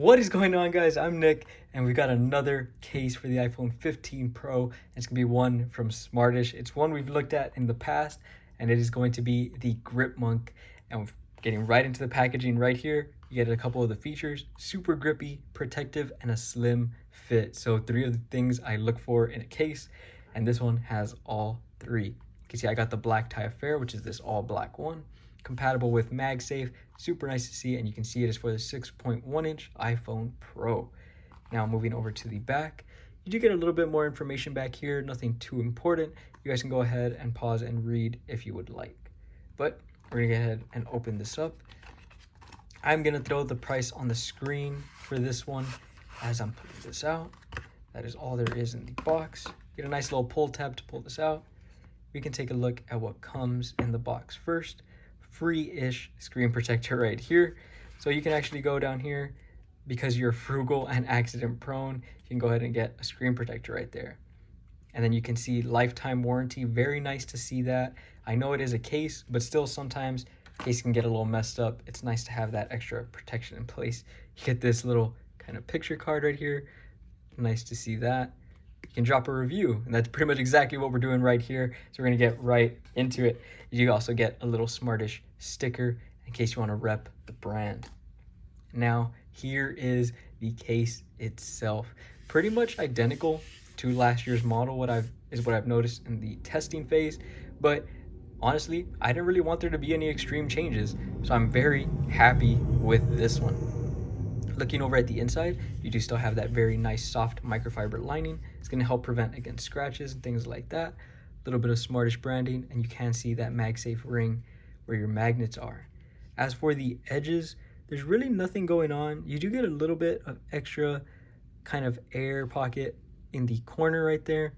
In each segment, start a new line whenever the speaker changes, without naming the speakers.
What is going on, guys? I'm Nick, and we got another case for the iPhone 15 Pro. It's gonna be one from Smartish. It's one we've looked at in the past, and it is going to be the Gripmunk. And we're getting right into the packaging right here. You get a couple of the features: super grippy, protective, and a slim fit. So three of the things I look for in a case, and this one has all three. You can see I got the black tie affair, which is this all black one. Compatible with MagSafe, super nice to see, and you can see it is for the 6.1-inch iPhone Pro. Now moving over to the back, you do get a little bit more information back here, nothing too important. You guys can go ahead and pause and read if you would like. But we're gonna go ahead and open this up. I'm gonna throw the price on the screen for this one as I'm pulling this out. That is all there is in the box. Get a nice little pull tab to pull this out. We can take a look at what comes in the box first. Free-ish screen protector right here. So you can actually go down here, because you're frugal and accident prone, you can go ahead and get a screen protector right there. And then you can see lifetime warranty. Very nice to see that. I know it is a case, but still sometimes the case can get a little messed up. It's nice to have that extra protection in place. You get this little kind of picture card right here. Nice to see that. You can drop a review, and that's pretty much exactly what we're doing right here. So we're gonna get right into it. You also get a little Smartish sticker in case you want to rep the brand. Now here is the case itself, pretty much identical to last year's model. What I've noticed in the testing phase, but honestly I didn't really want there to be any extreme changes, so I'm very happy with this one. Looking over at the inside, you do still have that very nice soft microfiber lining. It's going to help prevent against scratches and things like that. A little bit of Smartish branding, and you can see that MagSafe ring where your magnets are. As for the edges, there's really nothing going on. You do get a little bit of extra kind of air pocket in the corner right there,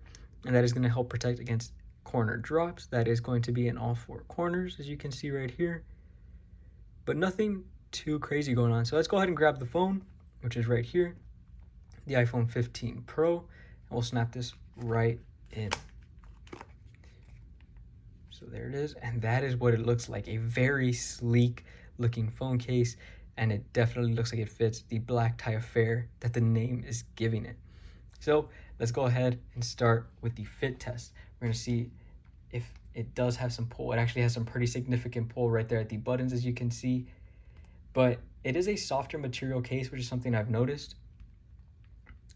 and that is going to help protect against corner drops. That is going to be in all four corners, as you can see right here, but nothing too crazy going on. So let's go ahead and grab the phone, which is right here, the iPhone 15 Pro, and we'll snap this right in. So there it is, and that is what it looks like. A very sleek looking phone case, and it definitely looks like it fits the black tie affair that the name is giving it. So let's go ahead and start with the fit test. We're going to see if it does have some pull. It actually has some pretty significant pull right there at the buttons, as you can see. But it is a softer material case, which is something I've noticed.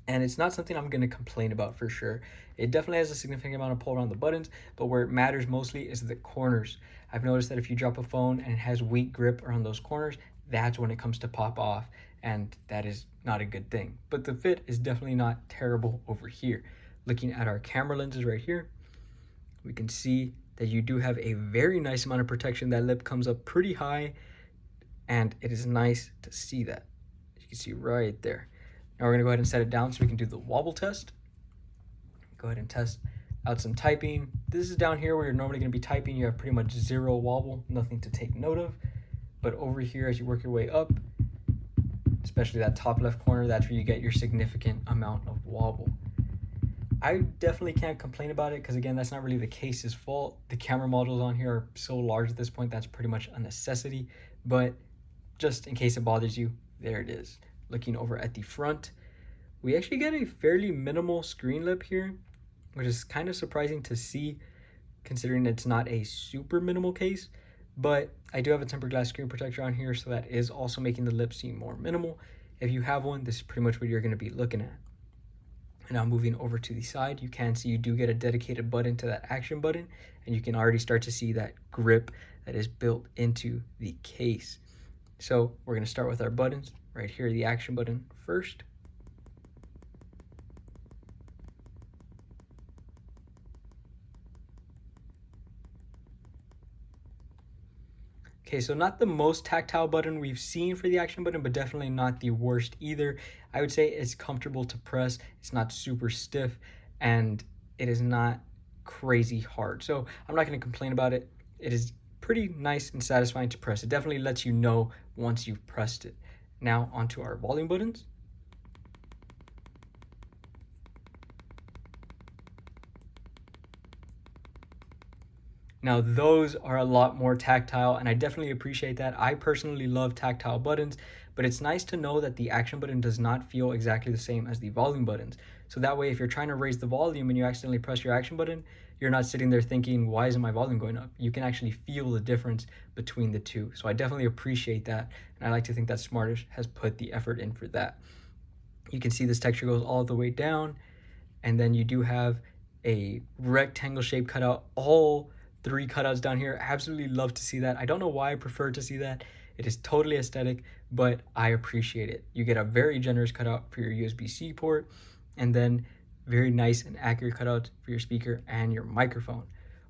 And it's not something I'm going to complain about for sure. It definitely has a significant amount of pull around the buttons, but where it matters mostly is the corners. I've noticed that if you drop a phone and it has weak grip around those corners, that's when it comes to pop off, and that is not a good thing. But the fit is definitely not terrible over here. Looking at our camera lenses right here, we can see that you do have a very nice amount of protection. That lip comes up pretty high, and it is nice to see that. You can see right there. Now we're gonna go ahead and set it down so we can do the wobble test. Go ahead and test out some typing. This is down here where you're normally gonna be typing. You have pretty much zero wobble, nothing to take note of. But over here, as you work your way up, especially that top left corner, that's where you get your significant amount of wobble. I definitely can't complain about it, because again, that's not really the case's fault. The camera modules on here are so large at this point, that's pretty much a necessity. But just in case it bothers you, there it is. Looking over at the front, we actually get a fairly minimal screen lip here, which is kind of surprising to see considering it's not a super minimal case. But I do have a tempered glass screen protector on here, so that is also making the lip seem more minimal. If you have one, this is pretty much what you're going to be looking at. And now moving over to the side, you can see you do get a dedicated button to that action button, and you can already start to see that grip that is built into the case. So we're going to start with our buttons. Right here, the action button first. Okay, so not the most tactile button we've seen for the action button, but definitely not the worst either. I would say it's comfortable to press. It's not super stiff, and it is not crazy hard. So I'm not going to complain about it. It is pretty nice and satisfying to press. It definitely lets you know once you've pressed it. Now onto our volume buttons. Now those are a lot more tactile, and I definitely appreciate that. I personally love tactile buttons, but it's nice to know that the action button does not feel exactly the same as the volume buttons. So that way, if you're trying to raise the volume and you accidentally press your action button, you're not sitting there thinking, why isn't my volume going up? You can actually feel the difference between the two. So I definitely appreciate that, and I like to think that Smartish has put the effort in for that. You can see this texture goes all the way down, and then you do have a rectangle shape cutout, all 3 cutouts down here. Absolutely love to see that. I don't know why I prefer to see that. It is totally aesthetic, but I appreciate it. You get a very generous cutout for your USB-C port, and then very nice and accurate cutouts for your speaker and your microphone.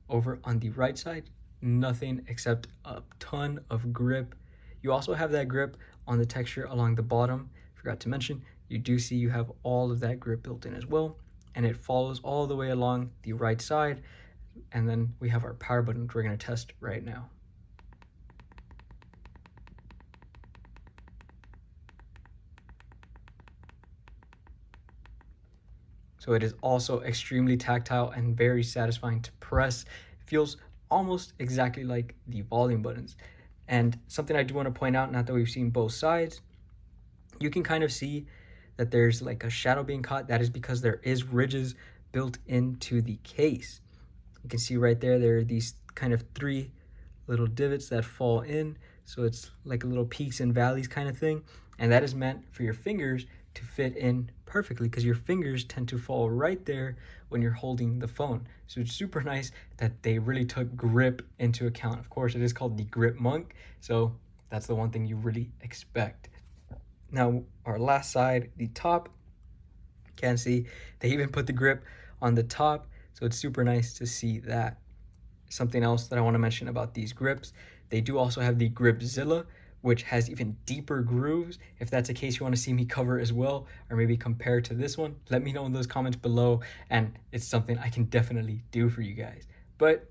Over on the right side, nothing except a ton of grip. You also have that grip on the texture along the bottom. Forgot to mention, you do see you have all of that grip built in as well, and it follows all the way along the right side. And then we have our power button, which we're going to test right now. So it is also extremely tactile and very satisfying to press. It feels almost exactly like the volume buttons. And something I do want to point out, not that we've seen both sides, you can kind of see that there's like a shadow being caught. That is because there is ridges built into the case. You can see right there, there are these kind of 3 little divots that fall in. So it's like a little peaks and valleys kind of thing. And that is meant for your fingers to fit in perfectly, because your fingers tend to fall right there when you're holding the phone. So it's super nice that they really took grip into account. Of course, it is called the Gripmunk, so that's the one thing you really expect. Now, our last side, the top, can see they even put the grip on the top, so it's super nice to see that. Something else that I want to mention about these grips, they do also have the Gripzilla, which has even deeper grooves. If that's a case you want to see me cover as well, or maybe compare to this one, let me know in those comments below, and it's something I can definitely do for you guys. But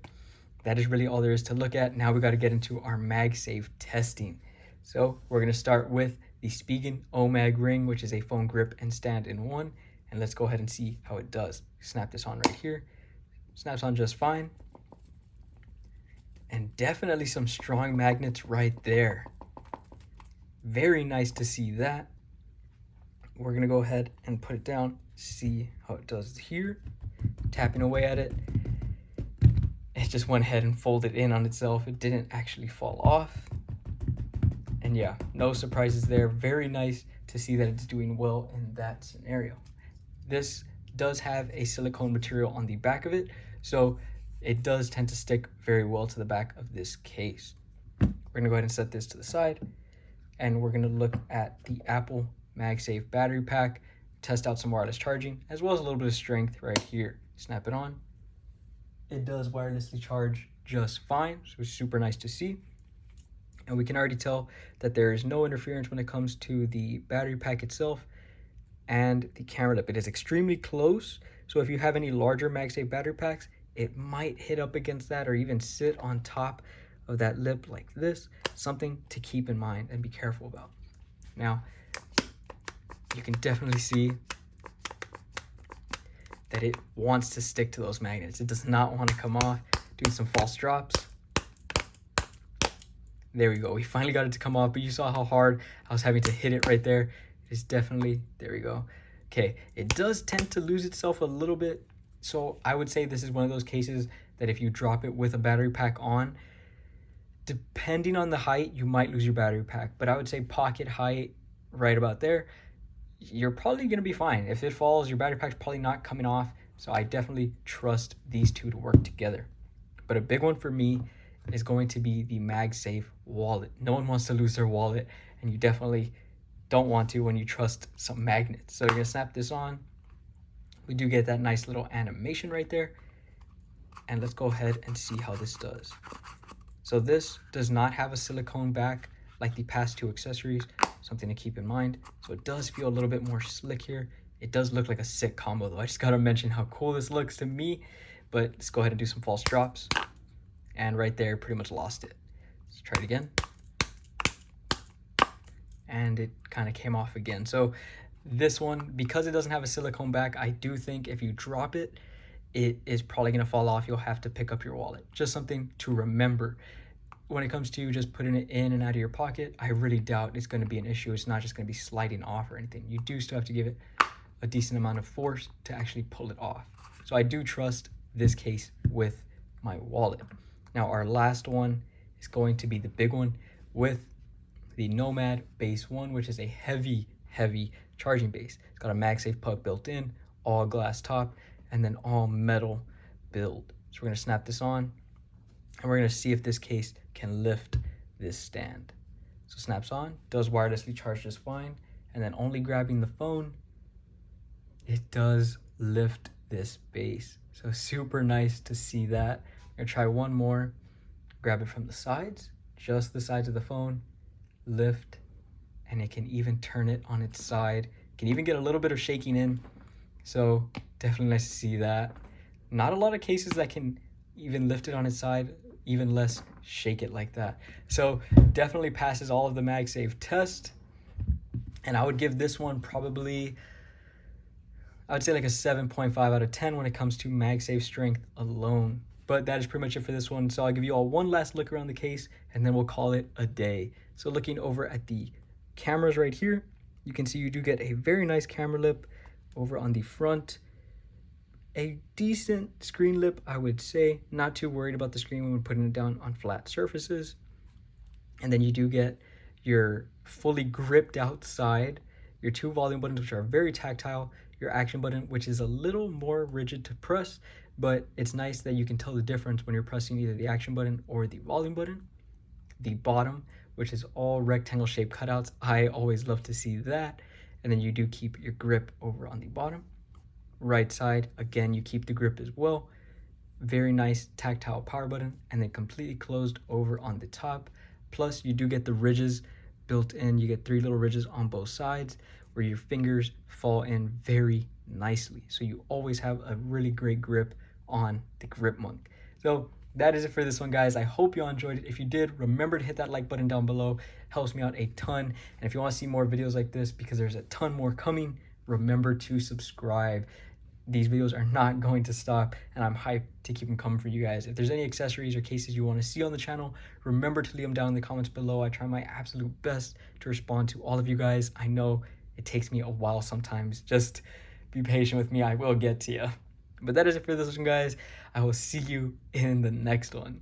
that is really all there is to look at. Now we got to get into our MagSafe testing. So we're going to start with the Spigen OMAG ring, which is a phone grip and stand in one. And let's go ahead and see how it does. Snap this on right here. Snaps on just fine. And definitely some strong magnets right there. Very nice to see that. We're gonna go ahead and put it down, see how it does here. Tapping away at it. It just went ahead and folded in on itself. It didn't actually fall off. And yeah, no surprises there. Very nice to see that it's doing well in that scenario. This does have a silicone material on the back of it, so it does tend to stick very well to the back of this case. We're gonna go ahead and set this to the side, and we're gonna look at the Apple MagSafe battery pack, test out some wireless charging, as well as a little bit of strength right here. Snap it on. It does wirelessly charge just fine, so it's super nice to see. And we can already tell that there is no interference when it comes to the battery pack itself and the camera lip. It is extremely close, so if you have any larger MagSafe battery packs, it might hit up against that or even sit on top of that lip like this. Something to keep in mind and be careful about. Now, you can definitely see that it wants to stick to those magnets. It does not want to come off. Doing some false drops. There we go. We finally got it to come off, but you saw how hard I was having to hit it right there. It's definitely, there we go. Okay, it does tend to lose itself a little bit. So I would say this is one of those cases that if you drop it with a battery pack on, depending on the height, you might lose your battery pack. But I would say pocket height, right about there, you're probably going to be fine. If it falls, your battery pack's probably not coming off. So I definitely trust these two to work together. But a big one for me is going to be the MagSafe wallet. No one wants to lose their wallet, and you definitely don't want to when you trust some magnets. So you're going to snap this on. We do get that nice little animation right there. And let's go ahead and see how this does. So this does not have a silicone back like the past two accessories, something to keep in mind. So it does feel a little bit more slick here. It does look like a sick combo though. I just gotta mention how cool this looks to me, but let's go ahead and do some false drops. And right there, pretty much lost it. Let's try it again. And it kind of came off again. So this one, because it doesn't have a silicone back, I do think if you drop it, it is probably going to fall off. You'll have to pick up your wallet. Just something to remember. When it comes to just putting it in and out of your pocket, I really doubt it's going to be an issue. It's not just going to be sliding off or anything. You do still have to give it a decent amount of force to actually pull it off. So I do trust this case with my wallet. Now our last one is going to be the big one with the Nomad Base One, which is a heavy charging base. It's got a MagSafe puck built in, all glass top, and then all metal build. So we're gonna snap this on, and we're gonna see if this case can lift this stand. So snaps on, does wirelessly charge just fine, and then only grabbing the phone, it does lift this base. So super nice to see that. I'm gonna try one more, grab it from the sides, just the sides of the phone, lift, and it can even turn it on its side. Can even get a little bit of shaking in. So definitely nice to see that. Not a lot of cases that can even lift it on its side, even less shake it like that. So definitely passes all of the MagSafe test. And I would give this one probably, I would say like a 7.5 out of 10 when it comes to MagSafe strength alone. But that is pretty much it for this one. So I'll give you all one last look around the case and then we'll call it a day. So looking over at the cameras right here, you can see you do get a very nice camera lip over on the front. A decent screen lip, I would say. Not too worried about the screen when we're putting it down on flat surfaces. And then you do get your fully gripped out side, your two volume buttons, which are very tactile, your action button, which is a little more rigid to press, but it's nice that you can tell the difference when you're pressing either the action button or the volume button. The bottom, which is all rectangle shaped cutouts. I always love to see that. And then you do keep your grip over on the bottom. Right side, again, you keep the grip as well. Very nice tactile power button, and then completely closed over on the top. Plus you do get the ridges built in. You get 3 little ridges on both sides where your fingers fall in very nicely. So you always have a really great grip on the Gripmunk. So that is it for this one, guys. I hope you all enjoyed it. If you did, remember to hit that like button down below. Helps me out a ton. And if you want to see more videos like this, because there's a ton more coming, remember to subscribe. These videos are not going to stop, and I'm hyped to keep them coming for you guys. If there's any accessories or cases you want to see on the channel, remember to leave them down in the comments below. I try my absolute best to respond to all of you guys. I know it takes me a while sometimes. Just be patient with me. I will get to you. But that is it for this one, guys. I will see you in the next one.